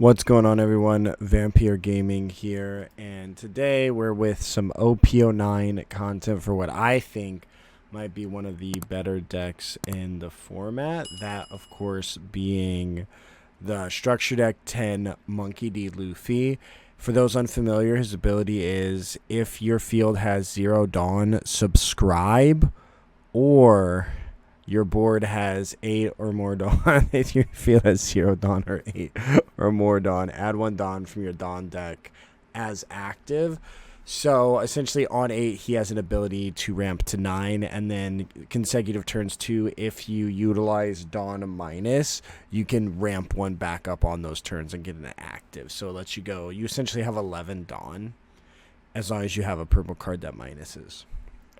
What's going on, everyone? Vampyr Gaming here, and today we're with some OP09 content for what I think might be one of the better decks in the format. That, of course, being the Structure Deck 10 Monkey D. Luffy. For those unfamiliar, his ability is if your field has 0 Dawn, subscribe, or your board has 8 or more Dawn. If your field has 0 Dawn or 8 or more Dawn, add 1 Dawn from your Dawn deck as active. So essentially on 8, he has an ability to ramp to 9, and then consecutive turns 2, if you utilize Dawn minus, you can ramp 1 back up on those turns and get an active. So it lets you go. You essentially have 11 Dawn as long as you have a purple card that minuses.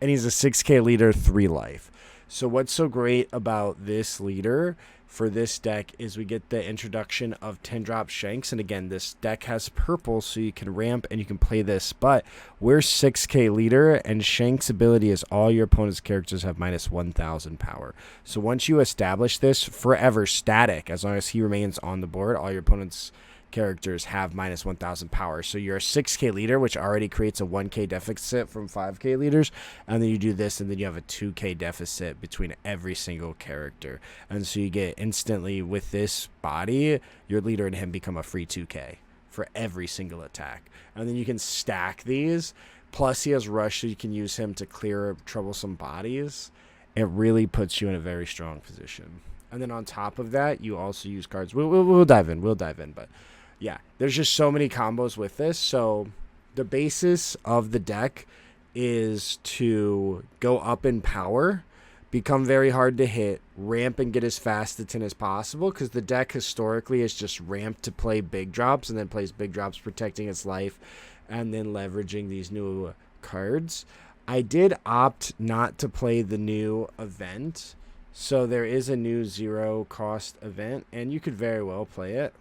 And he's a 6k leader, 3 life. So what's so great about this leader for this deck is we get the introduction of 10-drop Shanks. And again, this deck has purple, so you can ramp and you can play this. But we're 6k leader, and Shanks' ability is all your opponent's characters have minus 1,000 power. So once you establish this, forever static, as long as he remains on the board, all your opponent's characters have minus 1,000 power. So you're a 6k leader, which already creates a 1k deficit from 5k leaders, and then you do this, and then you have a 2k deficit between every single character. And so you get instantly, with this body, your leader and him become a free 2k for every single attack. And then you can stack these, plus he has rush, so you can use him to clear troublesome bodies. It really puts you in a very strong position. And then on top of that, you also use cards. We'll dive in, but yeah, there's just so many combos with this. So the basis of the deck is to go up in power, become very hard to hit, ramp and get as fast to 10 as possible, because the deck historically is just ramped to play big drops and then plays big drops protecting its life and then leveraging these new cards. I did opt not to play the new event, so there is a new 0 cost event, and you could very well play it.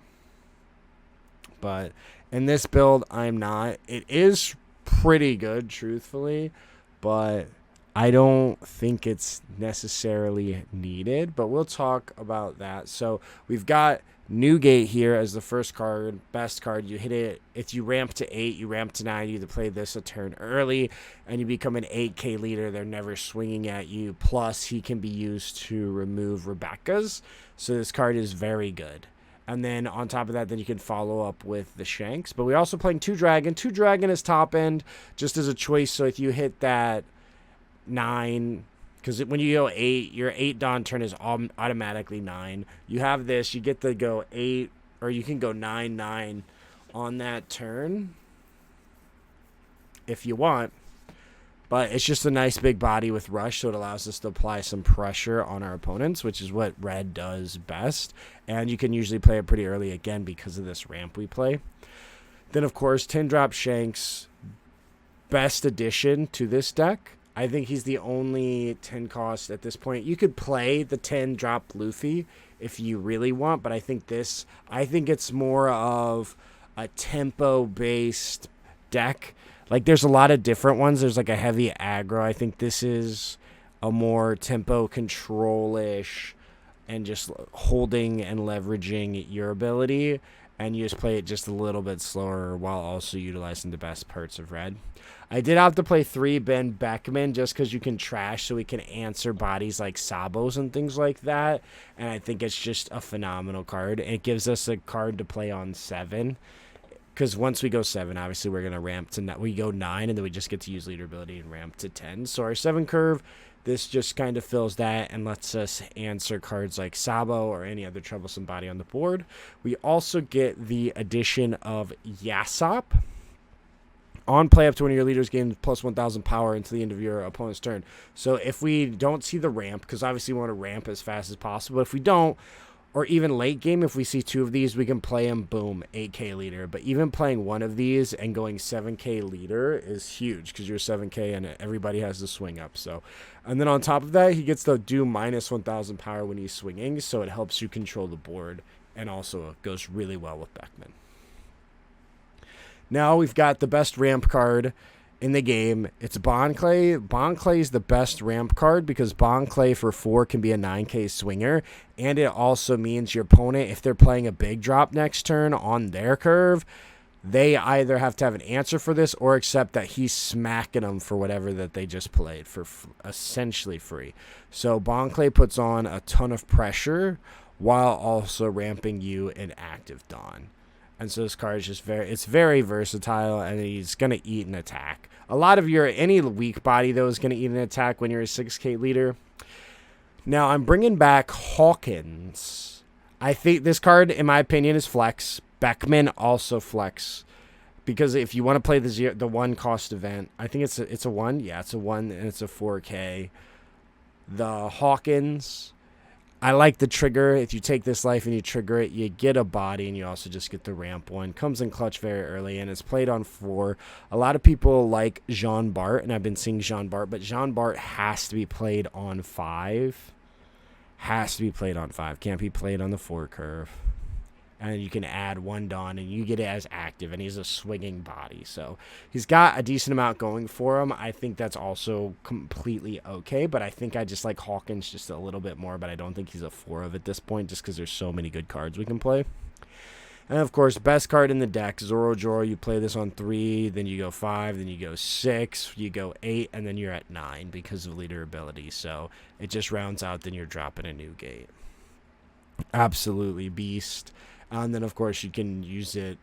But in this build, I'm not. It is pretty good, truthfully, but I don't think it's necessarily needed. But we'll talk about that. So we've got Newgate here as the first card, best card. You hit it. If you ramp to 8, you ramp to 9, you either play this a turn early, and you become an 8k leader. They're never swinging at you. Plus, he can be used to remove Rebecca's. So this card is very good. And then on top of that, then you can follow up with the Shanks. But we're also playing 2 Dragon. 2 Dragon is top end just as a choice. So if you hit that 9, because when you go 8, your 8 Dawn turn is automatically 9. You have this, you get to go 8, or you can go 9/9 on that turn if you want. But it's just a nice big body with rush, so it allows us to apply some pressure on our opponents, which is what red does best. And you can usually play it pretty early, again, because of this ramp we play. Then, of course, 10-drop Shanks, best addition to this deck. I think he's the only 10 cost at this point. You could play the 10-drop Luffy if you really want, but I think it's more of a tempo-based deck. Like, there's a lot of different ones. There's like a heavy aggro. I think this is a more tempo control-ish and just holding and leveraging your ability. And you just play it just a little bit slower while also utilizing the best parts of red. I did have to play 3 Ben Beckman just because you can trash, so we can answer bodies like Sabos and things like that. And I think it's just a phenomenal card. It gives us a card to play on 7. Because once we go 7, obviously we're going to ramp to 9. We go 9, and then we just get to use leader ability and ramp to 10. So our 7 curve, this just kind of fills that and lets us answer cards like Sabo or any other troublesome body on the board. We also get the addition of Yasop. On play, up to one of your leaders gains plus 1,000 power until the end of your opponent's turn. So if we don't see the ramp, because obviously we want to ramp as fast as possible. If we don't, or even late game, if we see 2 of these, we can play him, boom, 8k leader. But even playing 1 of these and going 7k leader is huge, because you're 7k and everybody has to swing up. So, and then on top of that, he gets to do minus 1,000 power when he's swinging, so it helps you control the board, and also it goes really well with Beckman. Now we've got the best ramp card in the game. It's Bond Clay. Bond Clay is the best ramp card because Bond Clay for 4 can be a 9k swinger, and it also means your opponent, if they're playing a big drop next turn on their curve, they either have to have an answer for this or accept that he's smacking them for whatever that they just played for essentially free. So Bond Clay puts on a ton of pressure while also ramping you an active Dawn. And so this card is just it's very versatile, and he's going to eat an attack. A lot of any weak body, though, is going to eat an attack when you're a 6k leader. Now, I'm bringing back Hawkins. I think this card, in my opinion, is flex. Beckman also flex. Because if you want to play the 1 cost event, I think it's a 1. Yeah, it's a 1, and it's a 4k. The Hawkins, I like the trigger. If you take this life and you trigger it, you get a body, and you also just get the ramp 1. Comes in clutch very early, and it's played on 4. A lot of people like Jean Bart, and I've been seeing Jean Bart, but Jean Bart has to be played on 5. Has to be played on 5. Can't be played on the 4 curve. And you can add 1 Dawn, and you get it as active, and he's a swinging body. So he's got a decent amount going for him. I think that's also completely okay, but I think I just like Hawkins just a little bit more, but I don't think he's a 4 of at this point just because there's so many good cards we can play. And, of course, best card in the deck, Zoro Joro. You play this on 3, then you go 5, then you go 6, you go 8, and then you're at 9 because of leader ability. So it just rounds out, then you're dropping a new gate. Absolutely beast. And then, of course, you can use it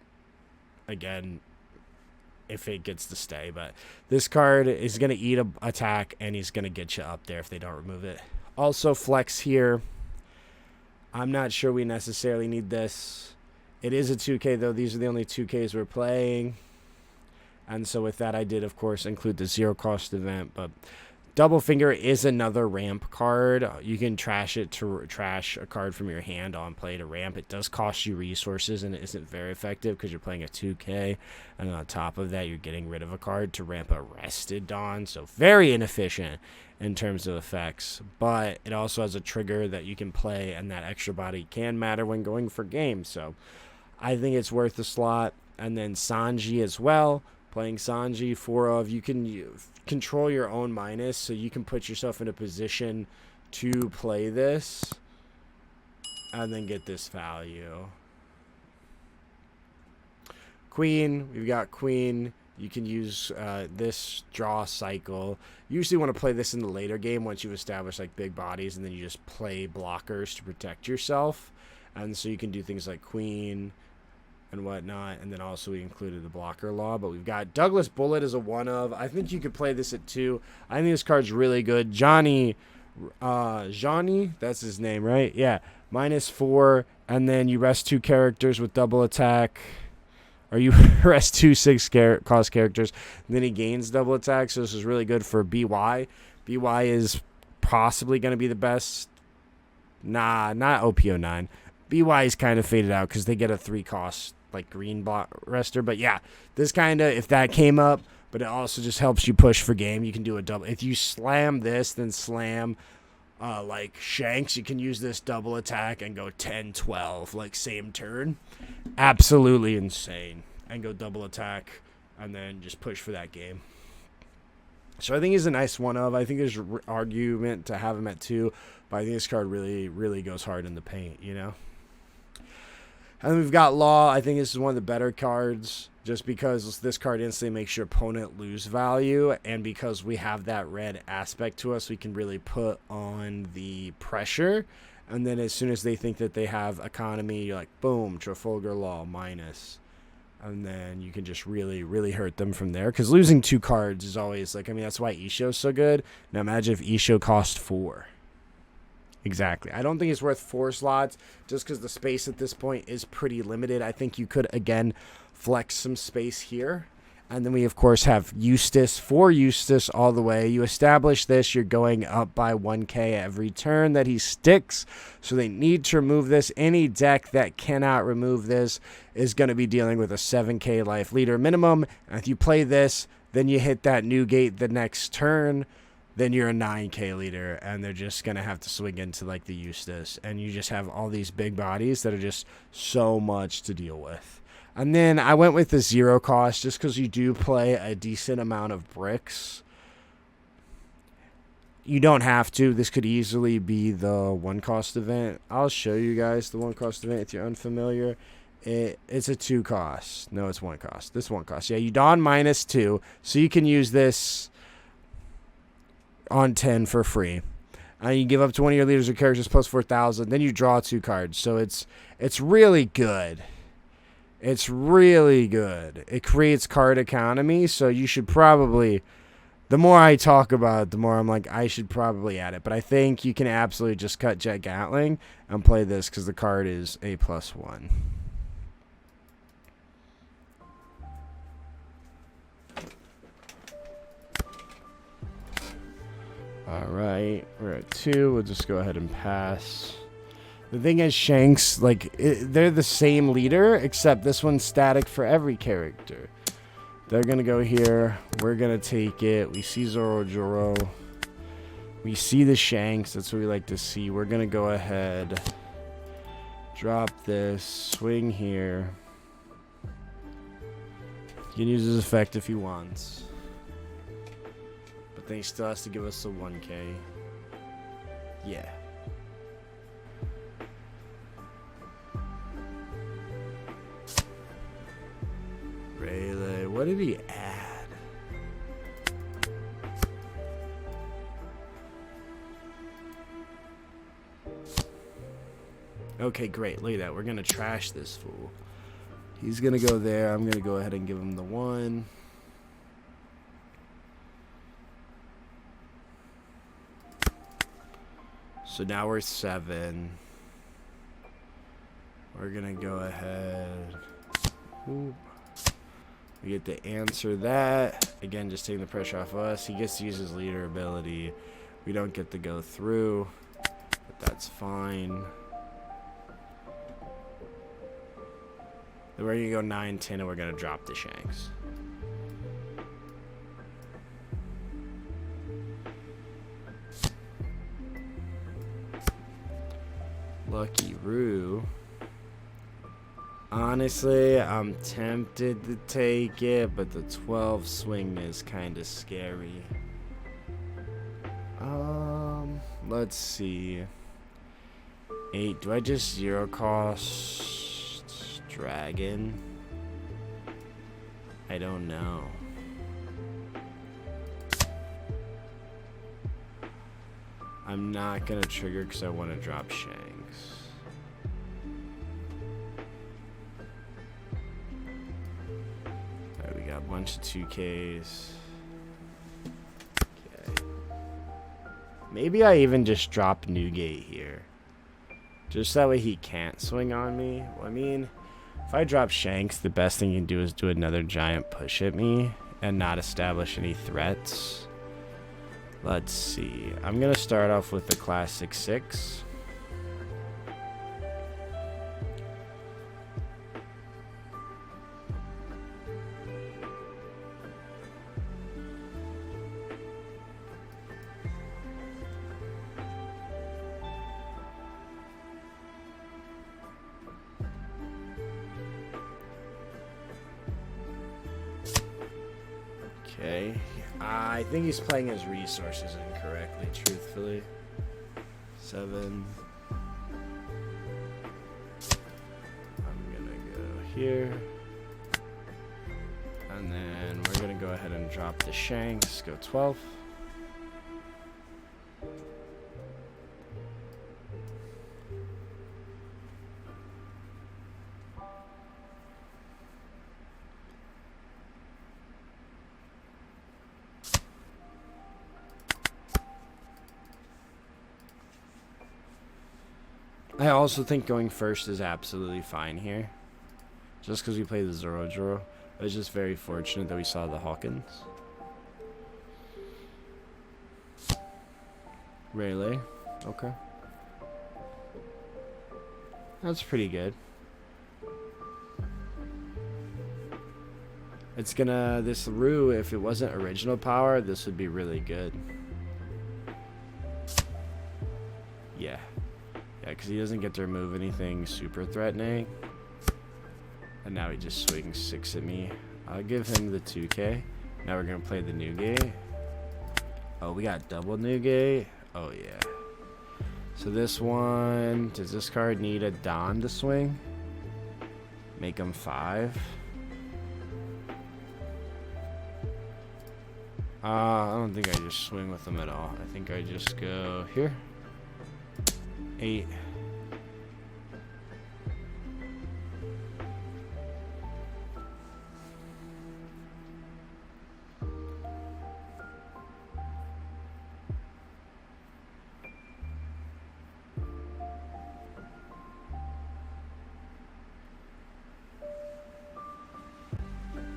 again if it gets to stay. But this card is going to eat an attack, and he's going to get you up there if they don't remove it. Also, flex here. I'm not sure we necessarily need this. It is a 2K, though. These are the only 2Ks we're playing. And so with that, I did, of course, include the 0-cost event. But Double Finger is another ramp card. You can trash it to trash a card from your hand on play to ramp. It does cost you resources, and it isn't very effective because you're playing a 2K. And on top of that, you're getting rid of a card to ramp a rested Dawn. So very inefficient in terms of effects. But it also has a trigger that you can play, and that extra body can matter when going for game. So I think it's worth the slot. And then Sanji as well. Playing Sanji, 4 of, you can control your own minus, so you can put yourself in a position to play this and then get this value. Queen, we've got Queen. You can use this draw cycle. You usually want to play this in the later game once you've established like big bodies, and then you just play blockers to protect yourself. And so you can do things like Queen and whatnot, and then also we included the blocker law. But we've got Douglas Bullet as a 1 of. I think you could play this at 2. I think this card's really good. Johnny, that's his name, right? Yeah, -4, and then you rest 2 characters with double attack, or you rest 2 6-cost characters, and then he gains double attack. So this is really good for BY. BY is possibly going to be the best. Nah, not OP09. BY is kind of faded out because they get a 3-cost like green block rester. But yeah, this kind of, if that came up, but it also just helps you push for game. You can do a double. If you slam this, then slam like Shanks, you can use this double attack and go 10-12, like same turn. Absolutely insane. And go double attack and then just push for that game. So I think he's a nice 1 of. I think there's argument to have him at 2, but I think this card really, really goes hard in the paint, you know? And then we've got Law. I think this is one of the better cards just because this card instantly makes your opponent lose value, and because we have that red aspect to us, we can really put on the pressure. And then as soon as they think that they have economy, you're like, boom, Trafalgar Law minus. And then you can just really, really hurt them from there. Because losing 2 cards is always like, I mean, that's why Isho's so good. Now imagine if Isho cost 4. Exactly. I don't think it's worth 4 slots just because the space at this point is pretty limited. I think you could, again, flex some space here. And then we, of course, have Eustace. For Eustace all the way. You establish this. You're going up by 1k every turn that he sticks. So they need to remove this. Any deck that cannot remove this is going to be dealing with a 7k life leader minimum. And if you play this, then you hit that new gate the next turn. Then you're a 9k leader, and they're just going to have to swing into like the Eustace. And you just have all these big bodies that are just so much to deal with. And then I went with the 0 cost just because you do play a decent amount of bricks. You don't have to. This could easily be the 1 cost event. I'll show you guys the 1 cost event if you're unfamiliar. It's a 2 cost. No, it's 1 cost. This 1 cost. Yeah, you don -2, so you can use this on 10 for free. You give up to one of your leaders or characters plus 4,000. Then you draw 2 cards. So it's really good. It's really good. It creates card economy, so you should probably... The more I talk about it, the more I'm like, I should probably add it. But I think you can absolutely just cut Jet Gatling and play this because the card is a +1. Alright, we're at 2. We'll just go ahead and pass. The thing is, Shanks, like, they're the same leader, except this one's static for every character. They're going to go here. We're going to take it. We see Zoro. We see the Shanks. That's what we like to see. We're going to go ahead. Drop this. Swing here. He can use his effect if he wants. But then he still has to give us a 1K. Yeah. Rayleigh, what did he add? Okay, great. Look at that. We're going to trash this fool. He's going to go there. I'm going to go ahead and give him the 1. So now we're 7. We're going to go ahead. Ooh. We get to answer that. Again, just taking the pressure off us. He gets to use his leader ability. We don't get to go through, but that's fine. Then we're going to go 9, 10, and we're going to drop the Shanks. Lucky Roo. Honestly, I'm tempted to take it, but the 12 swing is kind of scary. Let's see. 8. Do I just 0 cost Dragon? I don't know. I'm not gonna trigger because I want to drop Shanks. A bunch of 2Ks. Okay. Maybe I even just drop Newgate here. Just that way he can't swing on me. Well, I mean, if I drop Shanks, the best thing you can do is do another giant push at me and not establish any threats. Let's see. I'm going to start off with the classic 6. Okay, I think he's playing his resources incorrectly, truthfully. 7. I'm gonna go here. And then we're gonna go ahead and drop the Shanks, go 12. I also think going first is absolutely fine here. Just because we played the Zoro. It's just very fortunate that we saw the Hawkins. Rayleigh. Okay. That's pretty good. It's gonna... This Roo, if it wasn't original power, this would be really good. Yeah. Yeah, because he doesn't get to remove anything super threatening. And now he just swings 6 at me. I'll give him the 2K. Now we're going to play the Newgate. Oh, we got double Newgate. Oh, yeah. So this one, does this card need a Don to swing? Make him 5. I don't think I just swing with them at all. I think I just go here. 8.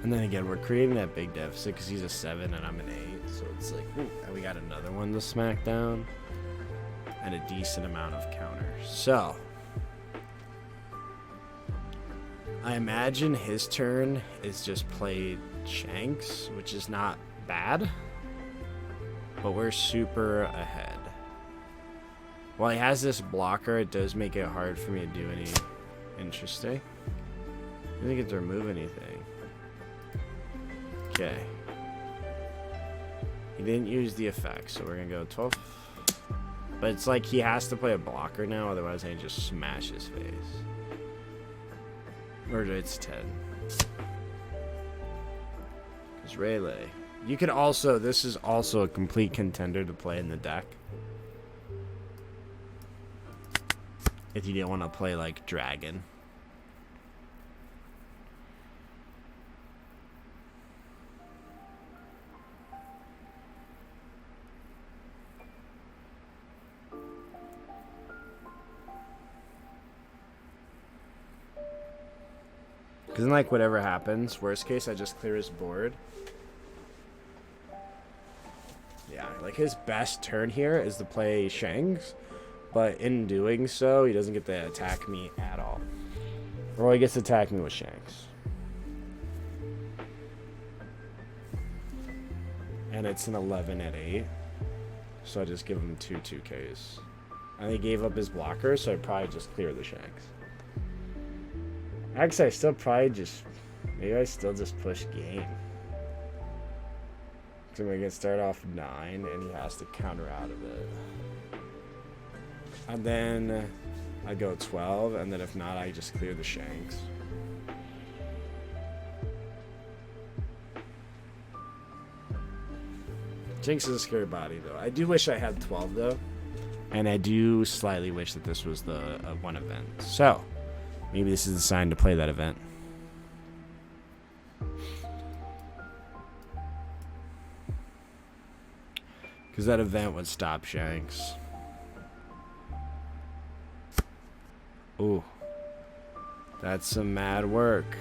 And then again, we're creating that big deficit because he's a 7 and I'm an 8. So it's like, ooh, and we got another one to smack down. And a decent amount of counters. So, I imagine his turn is just play Shanks, which is not bad. But we're super ahead. While he has this blocker, it does make it hard for me to do any interesting. I didn't get to remove anything. Okay. He didn't use the effect, so we're gonna go 12. But it's like he has to play a blocker now, otherwise I just smash his face. Or it's 10. Because Rayleigh. You could also, this is also a complete contender to play in the deck. If you didn't want to play like Dragon. Because then, like, whatever happens, worst case, I just clear his board. Yeah, like, his best turn here is to play Shanks. But in doing so, he doesn't get to attack me at all. Or he gets to attack me with Shanks. And it's an 11 at 8. So I just give him 2 2Ks. And he gave up his blocker, so I'd probably just clear the Shanks. Actually, I still probably just... Maybe I still just push game. So we're going to start off 9, and he has to counter out of it. And then I go 12, and then if not, I just clear the Shanks. Jinx is a scary body, though. I do wish I had 12, though. And I do slightly wish that this was the one event. So... maybe this is the sign to play that event. Because that event would stop Shanks. Ooh. That's some mad work.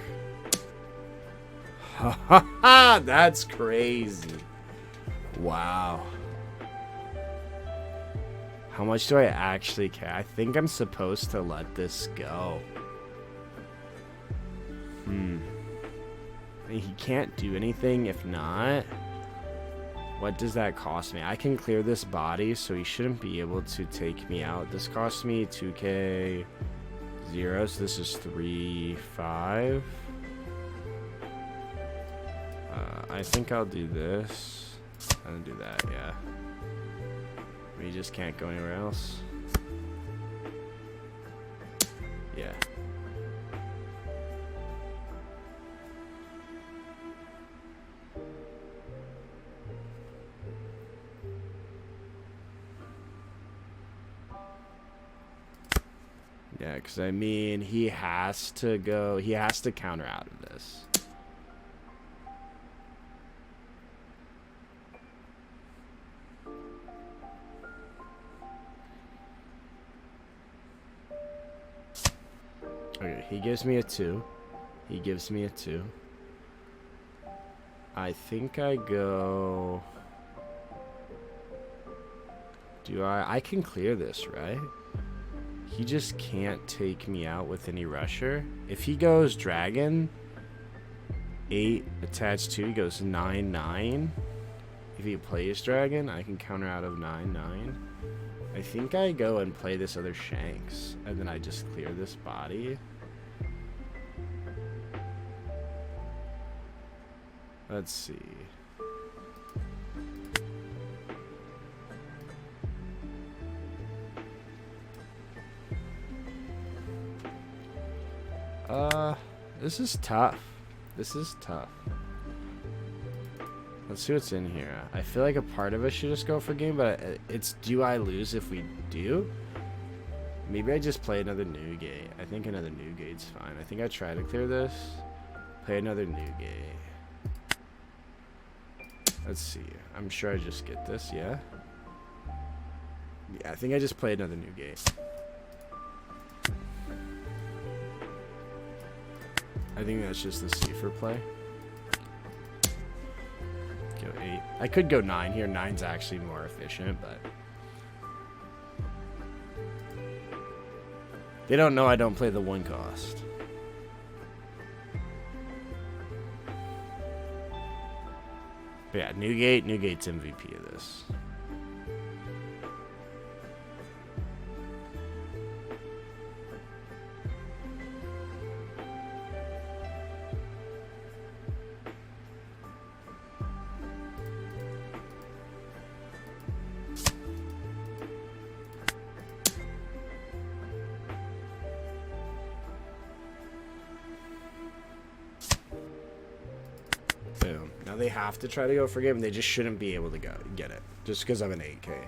Ha ha ha! That's crazy. Wow. How much do I actually care? I think I'm supposed to let this go. He can't do anything if not. What does that cost me? I can clear this body, so he shouldn't be able to take me out. This costs me 2K 0, so this is 3 5. I think I'll do this. I'm gonna do that, yeah. We just can't go anywhere else. Yeah. Yeah, because I mean, he has to counter out of this. Okay, he gives me a 2. He gives me a 2. I think I go... I can clear this, right? He just can't take me out with any rusher. If he goes Dragon, 8 attached 2, he goes 9 9. If he plays Dragon, I can counter out of 9 9. I think I go and play this other Shanks, and then I just clear this body. Let's see. This is tough. This is tough. Let's see what's in here. I feel like a part of us should just go for game, but it's do I lose if we do? Maybe I just play another new gate. I think another new gate's fine. I think I try to clear this. Play another new gate. Let's see. I'm sure I just get this, yeah? Yeah, I think I just play another new gate. I think that's just the safer play. Go 8. I could go 9 here. 9's actually more efficient, but... They don't know I don't play the 1 cost. But yeah, Newgate's MVP of this. Boom. Now they have to try to go for game. They just shouldn't be able to get it. Just because I'm an 8K.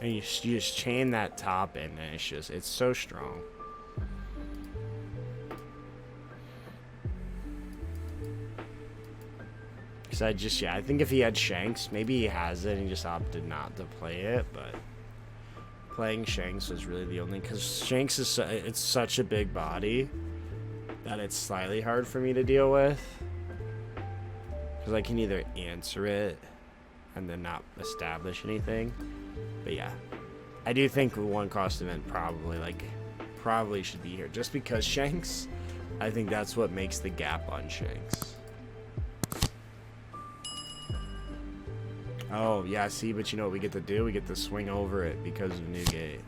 And you just chain that top in, and it's so strong. Because I think if he had Shanks, maybe he has it and he just opted not to play it, but playing Shanks was really the only, because Shanks is, it's such a big body that it's slightly hard for me to deal with. Because I can either answer it and then not establish anything. But yeah, I do think the 1 cost event probably should be here. Just because Shanks, I think that's what makes the gap on Shanks. Oh, yeah, see, but you know what we get to do? We get to swing over it because of New Gate.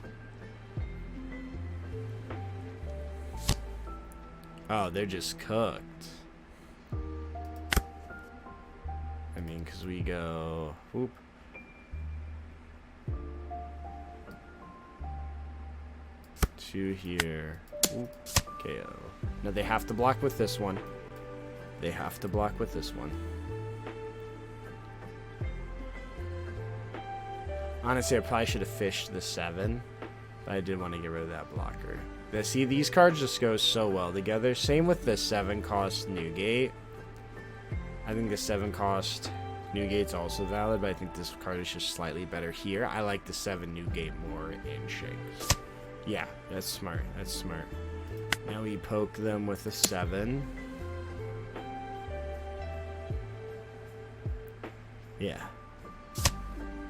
Oh, they're just cooked. I mean, because we go... Whoop. Two here. Ooh, KO. No, they have to block with this one. They have to block with this one. Honestly, I probably should have fished the 7. But I did want to get rid of that blocker. See, these cards just go so well together. Same with the 7 cost Newgate. I think the 7 cost Newgate's also valid, but I think this card is just slightly better here. I like the 7 Newgate more in Shanks. Yeah, that's smart. That's smart. Now we poke them with a 7. Yeah.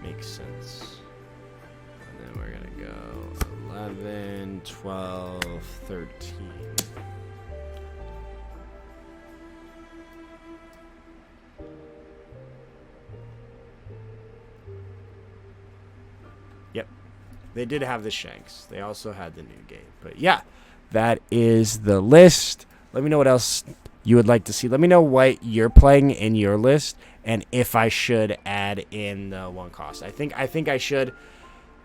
Makes sense. And then we're going to go 11, 12, 13. Yep. They did have the Shanks. They also had the new game. But yeah, that is the list. Let me know what else you would like to see. Let me know what you're playing in your list and if I should add in the 1 cost. I think I should.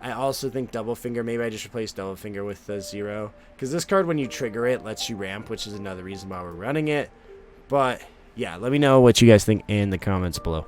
I also think Double Finger. Maybe I just replace Double Finger with the 0. Because this card, when you trigger it, lets you ramp, which is another reason why we're running it. But yeah, let me know what you guys think in the comments below.